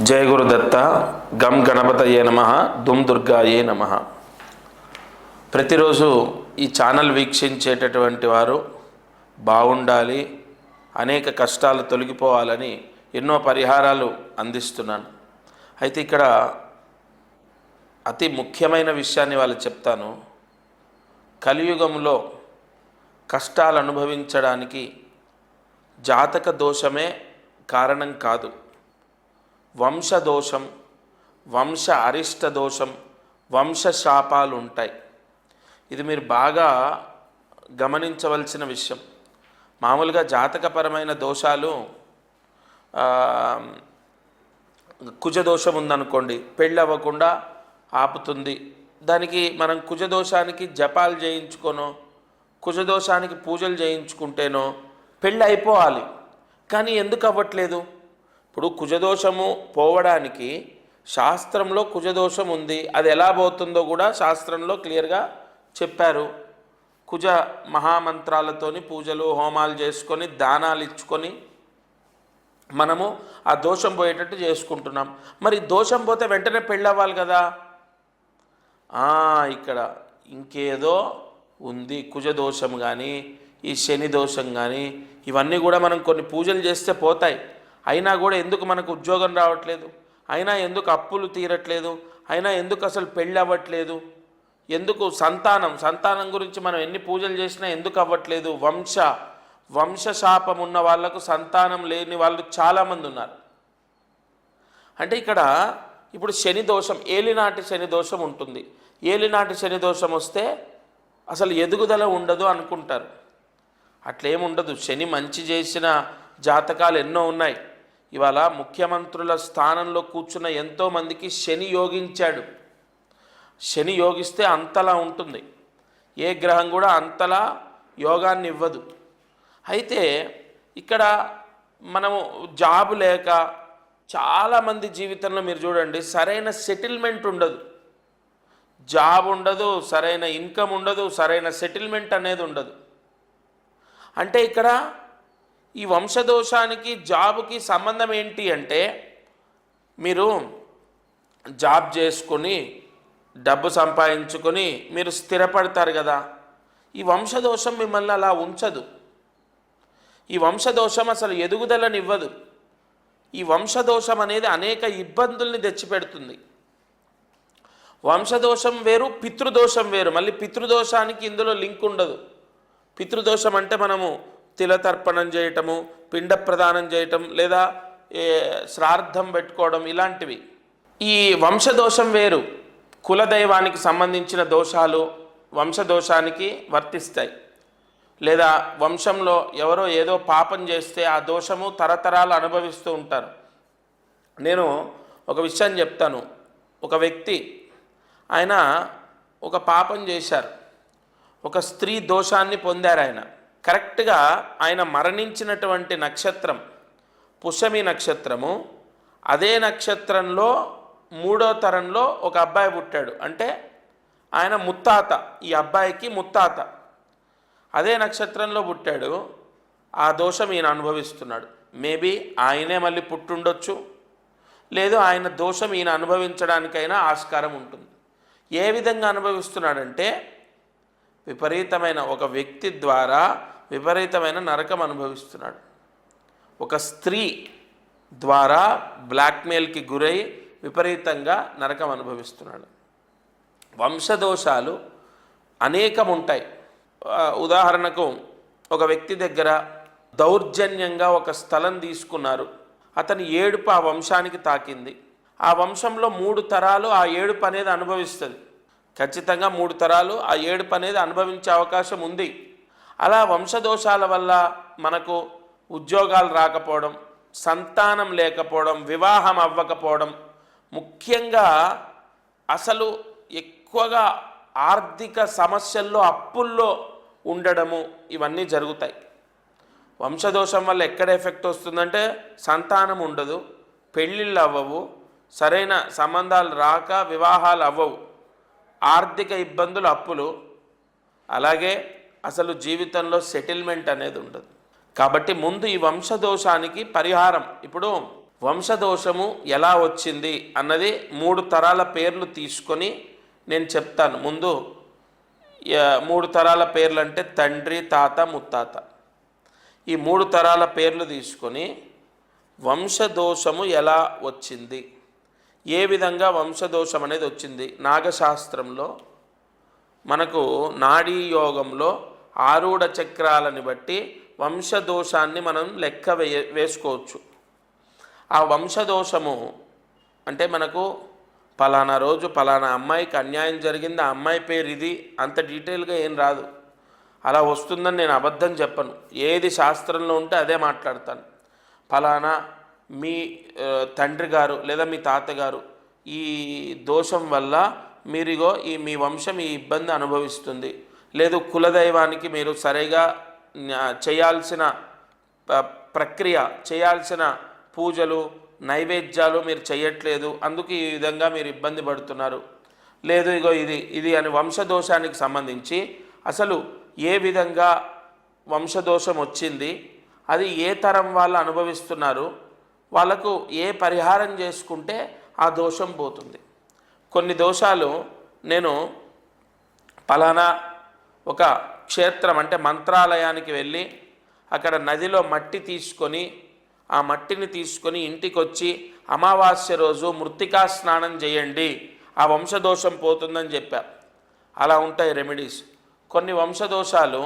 జయ గురుదత్త. గం గణపతయే నమ. దుమ్ దుర్గాయే నమ. ప్రతిరోజు ఈ ఛానల్ వీక్షించేటటువంటి వారు బాగుండాలి, అనేక కష్టాలు తొలగిపోవాలని ఎన్నో పరిహారాలు అందిస్తున్నాను. అయితే ఇక్కడ అతి ముఖ్యమైన విషయాన్ని వాళ్ళు చెప్తాను. కలియుగంలో కష్టాలు అనుభవించడానికి జాతక దోషమే కారణం కాదు. వంశదోషం, వంశ అరిష్ట దోషం, వంశ శాపాలు ఉంటాయి. ఇది మీరు బాగా గమనించవలసిన విషయం. మామూలుగా జాతకపరమైన దోషాలు, కుజదోషం ఉందనుకోండి, పెళ్ళి అవ్వకుండా ఆపుతుంది. దానికి మనం కుజదోషానికి జపాలు చేయించుకోనో, కుజదోషానికి పూజలు చేయించుకుంటేనో పెళ్ళి అయిపోవాలి. కానీ ఎందుకు అవ్వట్లేదు? ఇప్పుడు కుజదోషము పోవడానికి శాస్త్రంలో కుజదోషం ఉంది. అది ఎలా పోతుందో కూడా శాస్త్రంలో క్లియర్గా చెప్పారు. కుజ మహామంత్రాలతోని పూజలు హోమాలు చేసుకొని దానాలు ఇచ్చుకొని మనము ఆ దోషం పోయేటట్టు చేసుకుంటున్నాం. మరి దోషం పోతే వెంటనే పెళ్ళవ్వాలి కదా. ఇక్కడ ఇంకేదో ఉంది. కుజదోషం కానీ ఈ శని దోషం కానీ ఇవన్నీ కూడా మనం కొన్ని పూజలు చేస్తే పోతాయి. అయినా కూడా ఎందుకు మనకు ఉద్యోగం రావట్లేదు? అయినా ఎందుకు అప్పులు తీరట్లేదు? అయినా ఎందుకు అసలు పెళ్ళి అవ్వట్లేదు? ఎందుకు సంతానం గురించి మనం ఎన్ని పూజలు చేసినా ఎందుకు అవ్వట్లేదు? వంశశాపం ఉన్న వాళ్లకు సంతానం లేని వాళ్ళు చాలామంది ఉన్నారు. అంటే ఇక్కడ ఇప్పుడు శని దోషం, ఏలినాటి శని దోషం ఉంటుంది. ఏలినాటి శని దోషం వస్తే అసలు ఎదుగుదల ఉండదు అనుకుంటారు. అట్లేముండదు. శని మంచి చేసిన జాతకాలు ఎన్నో ఉన్నాయి. ఇవాళ ముఖ్యమంత్రుల స్థానంలో కూర్చున్న ఎంతోమందికి శని యోగించాడు. శని యోగిస్తే అంతలా ఉంటుంది. ఏ గ్రహం కూడా అంతలా యోగాన్ని ఇవ్వదు. అయితే ఇక్కడ మనము జాబు లేక చాలామంది జీవితంలో మీరు చూడండి, సరైన సెటిల్మెంట్ ఉండదు. జాబ్ ఉండదు, సరైన ఇన్కమ్ ఉండదు, సరైన సెటిల్మెంట్ అనేది ఉండదు. అంటే ఇక్కడ ఈ వంశదోషానికి జాబుకి సంబంధం ఏంటి అంటే, మీరు జాబ్ చేసుకొని డబ్బు సంపాదించుకొని మీరు స్థిరపడతారు కదా. ఈ వంశదోషం మిమ్మల్ని అలా ఉంచదు. ఈ వంశదోషం అసలు ఎదుగుదలనివ్వదు. ఈ వంశదోషం అనేది అనేక ఇబ్బందుల్ని తెచ్చిపెడుతుంది. వంశదోషం వేరు, పితృదోషం వేరు. మళ్ళీ పితృదోషానికి ఇందులో లింక్ ఉండదు. పితృదోషం అంటే మనము తిలతర్పణం చేయటము, పిండ ప్రదానం చేయటం, లేదా శ్రాద్ధం పెట్టుకోవడం, ఇలాంటివి. ఈ వంశదోషం వేరు. కులదైవానికి సంబంధించిన దోషాలు వంశదోషానికి వర్తిస్తాయి. లేదా వంశంలో ఎవరో ఏదో పాపం చేస్తే ఆ దోషము తరతరాలు అనుభవిస్తూ ఉంటారు. నేను ఒక విషయం చెప్తాను. ఒక వ్యక్తి, ఆయన ఒక పాపం చేశారు. ఒక స్త్రీ దోషాన్ని పొందారు. ఆయన కరెక్ట్గా ఆయన మరణించినటువంటి నక్షత్రం పుష్యమి నక్షత్రము. అదే నక్షత్రంలో 3వ తరంలో ఒక అబ్బాయి పుట్టాడు. అంటే ఆయన ముత్తాత, ఈ అబ్బాయికి ముత్తాత. అదే నక్షత్రంలో పుట్టాడు. ఆ దోషం ఈయన అనుభవిస్తున్నాడు. మేబీ ఆయనే మళ్ళీ పుట్టుండొచ్చు, లేదు ఆయన దోషం ఈయన అనుభవించడానికైనా ఆస్కారం ఉంటుంది. ఏ విధంగా అనుభవిస్తున్నాడంటే, విపరీతమైన ఒక వ్యక్తి ద్వారా విపరీతమైన నరకం అనుభవిస్తున్నాడు. ఒక స్త్రీ ద్వారా బ్లాక్మెయిల్కి గురై విపరీతంగా నరకం అనుభవిస్తున్నాడు. వంశదోషాలు అనేకం ఉంటాయి. ఉదాహరణకు ఒక వ్యక్తి దగ్గర దౌర్జన్యంగా ఒక స్థలం తీసుకున్నారు. అతని ఏడుపు ఆ వంశానికి తాకింది. ఆ వంశంలో 3 తరాలు ఆ ఏడుపు అనేది అనుభవిస్తుంది. ఖచ్చితంగా 3 తరాలు ఆ ఏడుపు అనేది అనుభవించే అవకాశం ఉంది. అలా వంశదోషాల వల్ల మనకు ఉద్యోగాలు రాకపోవడం, సంతానం లేకపోవడం, వివాహం అవ్వకపోవడం, ముఖ్యంగా అసలు ఎక్కువగా ఆర్థిక సమస్యల్లో అప్పుల్లో ఉండడము, ఇవన్నీ జరుగుతాయి. వంశదోషం వల్ల ఎక్కడ ఎఫెక్ట్ వస్తుందంటే, సంతానం ఉండదు, పెళ్ళిళ్ళు అవ్వవు, సరైన సంబంధాలు రాక వివాహాలు అవ్వవు, ఆర్థిక ఇబ్బందులు, అప్పులు, అలాగే అసలు జీవితంలో సెటిల్మెంట్ అనేది ఉండదు. కాబట్టి ముందు ఈ వంశదోషానికి పరిహారం. ఇప్పుడు వంశదోషము ఎలా వచ్చింది అన్నది 3 తరాల పేర్లు తీసుకొని నేను చెప్తాను. ముందు 3 తరాల పేర్లు అంటే తండ్రి, తాత, ముత్తాత. ఈ 3 తరాల పేర్లు తీసుకొని వంశదోషము ఎలా వచ్చింది, ఏ విధంగా వంశదోషం అనేది వచ్చింది. నాగశాస్త్రంలో మనకు నాడీ యోగంలో ఆరూఢ చక్రాలని బట్టి వంశదోషాన్ని మనం లెక్క వేసుకోవచ్చు. ఆ వంశదోషము అంటే మనకు పలానా రోజు పలానా అమ్మాయికి అన్యాయం జరిగింది, ఆ అమ్మాయి పేరు ఇది, అంత డీటెయిల్గా ఏం రాదు. అలా వస్తుందని నేను అబద్ధం చెప్పను. ఏది శాస్త్రంలో ఉంటే అదే మాట్లాడతాను. పలానా మీ తండ్రి గారు లేదా మీ తాతగారు ఈ దోషం వల్ల మీరిగో మీ వంశం ఈ ఇబ్బంది అనుభవిస్తుంది, లేదు కులదైవానికి మీరు సరిగా చేయాల్సిన ప్రక్రియ, చేయాల్సిన పూజలు నైవేద్యాలు మీరు చేయట్లేదు, అందుకు ఈ విధంగా మీరు ఇబ్బంది పడుతున్నారు, లేదు ఇగో ఇది అని వంశదోషానికి సంబంధించి అసలు ఏ విధంగా వంశదోషం వచ్చింది, అది ఏ తరం వాళ్ళు అనుభవిస్తున్నారు, వాళ్ళకు ఏ పరిహారం చేసుకుంటే ఆ దోషం పోతుంది. కొన్ని దోషాలు నేను పలానా ఒక క్షేత్రం అంటే మంత్రాలయానికి వెళ్ళి అక్కడ నదిలో మట్టి తీసుకొని ఆ మట్టిని తీసుకొని ఇంటికి వచ్చి అమావాస్య రోజు మృత్తికా స్నానం చేయండి, ఆ వంశదోషం పోతుందని చెప్పారు. అలా ఉంటాయి రెమెడీస్. కొన్ని వంశదోషాలు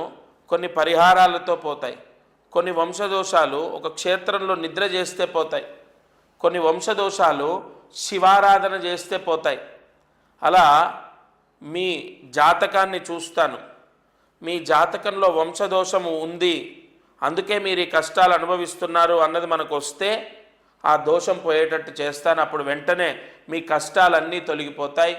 కొన్ని పరిహారాలతో పోతాయి. కొన్ని వంశదోషాలు ఒక క్షేత్రంలో నిద్ర చేస్తే పోతాయి. కొన్ని వంశదోషాలు శివారాధన చేస్తే పోతాయి. అలా మీ జాతకాన్ని చూస్తాను. మీ జాతకంలో వంశదోషము ఉంది, అందుకే మీరు ఈ కష్టాలు అనుభవిస్తున్నారు అన్నది మనకు వస్తే ఆ దోషం పోయేటట్టు చేస్తాను. అప్పుడు వెంటనే మీ కష్టాలన్నీ తొలగిపోతాయి.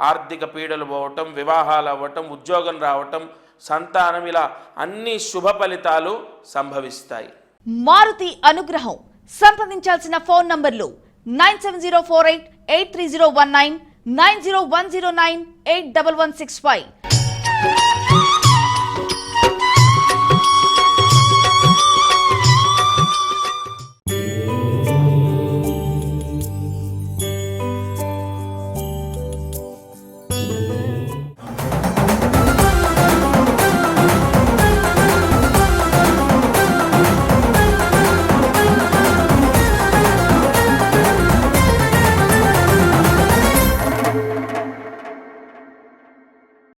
ఆర్థిక పీడలు పోవటం, వివాహాలు అవ్వటం, ఉద్యోగం రావటం, సంతానం, ఇలా అన్ని శుభ ఫలితాలు సంభవిస్తాయి. మారుతి అనుగ్రహం. సంప్రదించాల్సిన ఫోన్ నంబర్లు 9704883019, 9010981165.